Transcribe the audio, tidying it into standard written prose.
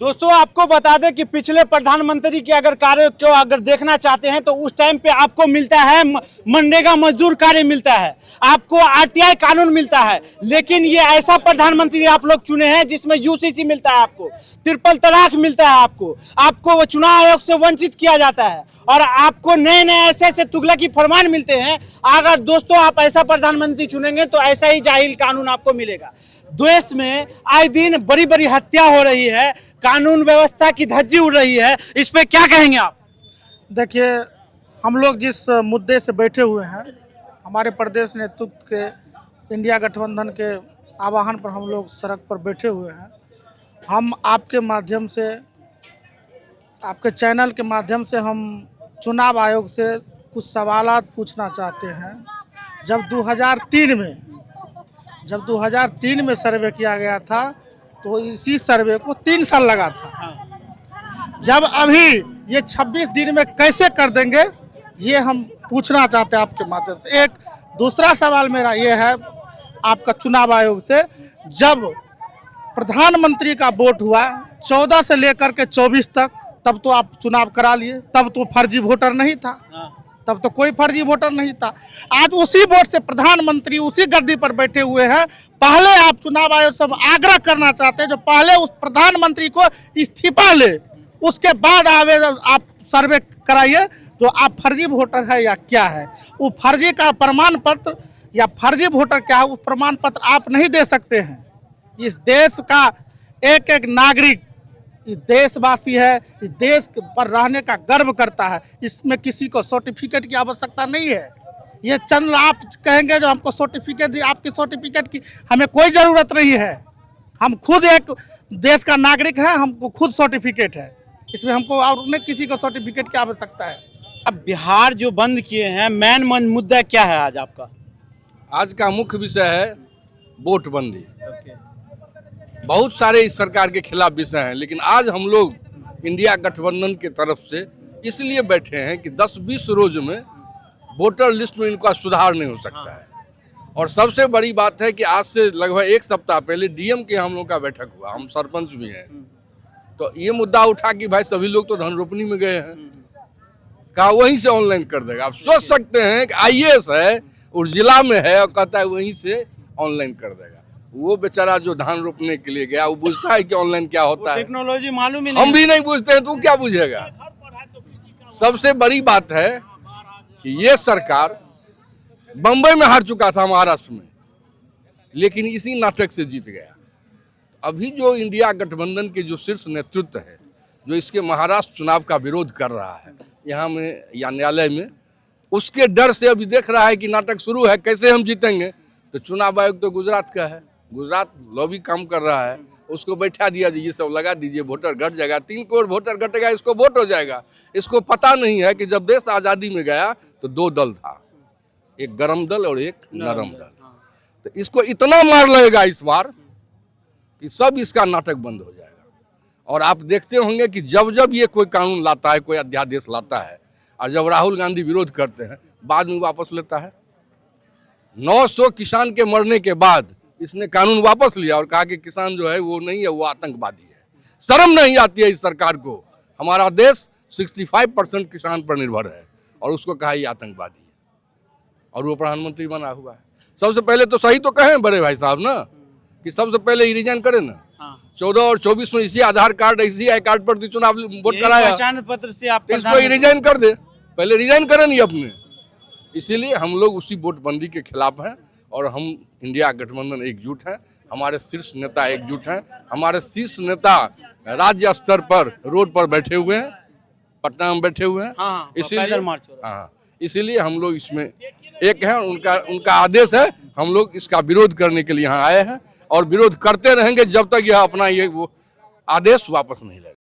दोस्तों आपको बता दें कि पिछले प्रधानमंत्री के अगर कार्य को अगर देखना चाहते हैं तो उस टाइम पे आपको मिलता है मनरेगा मजदूर कार्य मिलता है, आपको आरटीआई कानून मिलता है। लेकिन ये ऐसा प्रधानमंत्री आप लोग चुने हैं जिसमें यूसीसी मिलता है, आपको ट्रिपल तलाक मिलता है, आपको वो चुनाव आयोग से वंचित किया जाता है और आपको नए नए ऐसे तुगलकी फरमान मिलते हैं। अगर दोस्तों आप ऐसा प्रधानमंत्री चुनेंगे तो ऐसा ही जाहिल कानून आपको मिलेगा। देश में आए दिन बड़ी बड़ी हत्या हो रही है, कानून व्यवस्था की धज्जी उड़ रही है, इस पे क्या कहेंगे आप? देखिए, हम लोग जिस मुद्दे से बैठे हुए हैं, हमारे प्रदेश नेतृत्व के इंडिया गठबंधन के आह्वान पर हम लोग सड़क पर बैठे हुए हैं। हम आपके माध्यम से, आपके चैनल के माध्यम से हम चुनाव आयोग से कुछ सवालात पूछना चाहते हैं। जब 2003 में सर्वे किया गया था तो इसी सर्वे को 3 साल लगा था। जब अभी ये 26 दिन में कैसे कर देंगे, ये हम पूछना चाहते हैं आपके माध्यम से। एक दूसरा सवाल मेरा ये है आपका चुनाव आयोग से, जब प्रधानमंत्री का वोट हुआ 14 से लेकर के 24 तक, तब तो आप चुनाव करा लिए, तब तो फर्जी वोटर नहीं था, तब तो कोई फर्जी वोटर नहीं था। आज उसी वोट से प्रधानमंत्री उसी गद्दी पर बैठे हुए हैं। पहले आप चुनाव आयोग से आग्रह करना चाहते हैं जो पहले उस प्रधानमंत्री को इस्तीफा ले, उसके बाद आप सर्वे कराइए जो आप फर्जी वोटर है या क्या है। वो फर्जी का प्रमाण पत्र या फर्जी वोटर क्या है, वो प्रमाण पत्र आप नहीं दे सकते हैं। इस देश का एक एक नागरिक इस देशवासी है, इस देश पर रहने का गर्व करता है। इसमें किसी को सर्टिफिकेट की आवश्यकता नहीं है। ये चंद आप कहेंगे जो हमको सर्टिफिकेट दी, आपकी सर्टिफिकेट की हमें कोई ज़रूरत नहीं है। हम खुद एक देश का नागरिक है, हमको खुद सर्टिफिकेट है। इसमें हमको और नहीं किसी को सर्टिफिकेट की आवश्यकता है। अब बिहार जो बंद किए हैं, मेन मुद्दा क्या है आज आपका? आज का मुख्य विषय है वोटबंदी। बहुत सारे इस सरकार के खिलाफ विषय हैं, लेकिन आज हम लोग इंडिया गठबंधन की तरफ से इसलिए बैठे हैं कि 10-20 रोज में वोटर लिस्ट में इनका सुधार नहीं हो सकता है। और सबसे बड़ी बात है कि आज से लगभग 1 सप्ताह पहले डीएम के हम लोग का बैठक हुआ, हम सरपंच भी हैं, तो ये मुद्दा उठा कि भाई सभी लोग तो धन रोपनी में गए हैं, कहा वहीं से ऑनलाइन कर देगा। आप सोच सकते हैं कि आईएएस है और जिला में है और कहता है वहीं से ऑनलाइन कर देगा। वो बेचारा जो धान रोपने के लिए गया वो पूछता है कि ऑनलाइन क्या होता है, टेक्नोलॉजी मालूम ही नहीं, हम भी नहीं पूछते हैं, तू क्या पूछेगा। सबसे बड़ी बात है कि ये सरकार बंबई में हार चुका था, महाराष्ट्र में, लेकिन इसी नाटक से जीत गया। अभी जो इंडिया गठबंधन के जो शीर्ष नेतृत्व है, जो इसके महाराष्ट्र चुनाव का विरोध कर रहा है यहाँ में या न्यायालय में, उसके डर से अभी देख रहा है कि नाटक शुरू है, कैसे हम जीतेंगे। तो चुनाव आयोग तो गुजरात का है, गुजरात लॉबी काम कर रहा है, उसको बैठा दिया, ये सब लगा दीजिए, वोटर घट जाएगा, 3 करोड़ वोटर घटेगा, इसको वोट हो जाएगा। इसको पता नहीं है कि जब देश आज़ादी में गया तो 2 दल था, एक गरम दल और एक नरम दल। तो इसको इतना मार लगेगा इस बार कि सब इसका नाटक बंद हो जाएगा। और आप देखते होंगे कि जब जब ये कोई कानून लाता है, कोई अध्यादेश लाता है, और जब राहुल गांधी विरोध करते हैं बाद में वापस लेता है। 900 किसान के मरने के बाद इसने कानून वापस लिया और कहा कि किसान जो है वो नहीं है, वो आतंकवादी है। शर्म नहीं आती है इस सरकार को। हमारा देश 65% किसान पर निर्भर है और उसको कहा ये आतंकवादी है और वो प्रधानमंत्री बना हुआ है। सबसे पहले तो सही तो कहें बड़े भाई साहब ना, कि सबसे पहले ही रिजाइन करें ना। 14 और 24 में इसी आधार कार्ड, इसी आई कार्ड पर चुनाव वोट कराया, पहचान पत्र से आप इसको रिजाइन कर दे, पहले रिजाइन करें नहीं अपने। इसीलिए हम लोग उसी वोटबंदी के खिलाफ हैं और हम इंडिया गठबंधन एकजुट है। हमारे शीर्ष नेता एकजुट हैं, हमारे शीर्ष नेता राज्य स्तर पर रोड पर बैठे हुए हैं, पटना में बैठे हुए हैं। इसीलिए हम लोग इसमें एक हैं। उनका आदेश है, हम लोग इसका विरोध करने के लिए यहाँ आए हैं और विरोध करते रहेंगे जब तक यह अपना वो आदेश वापस नहीं लेगा।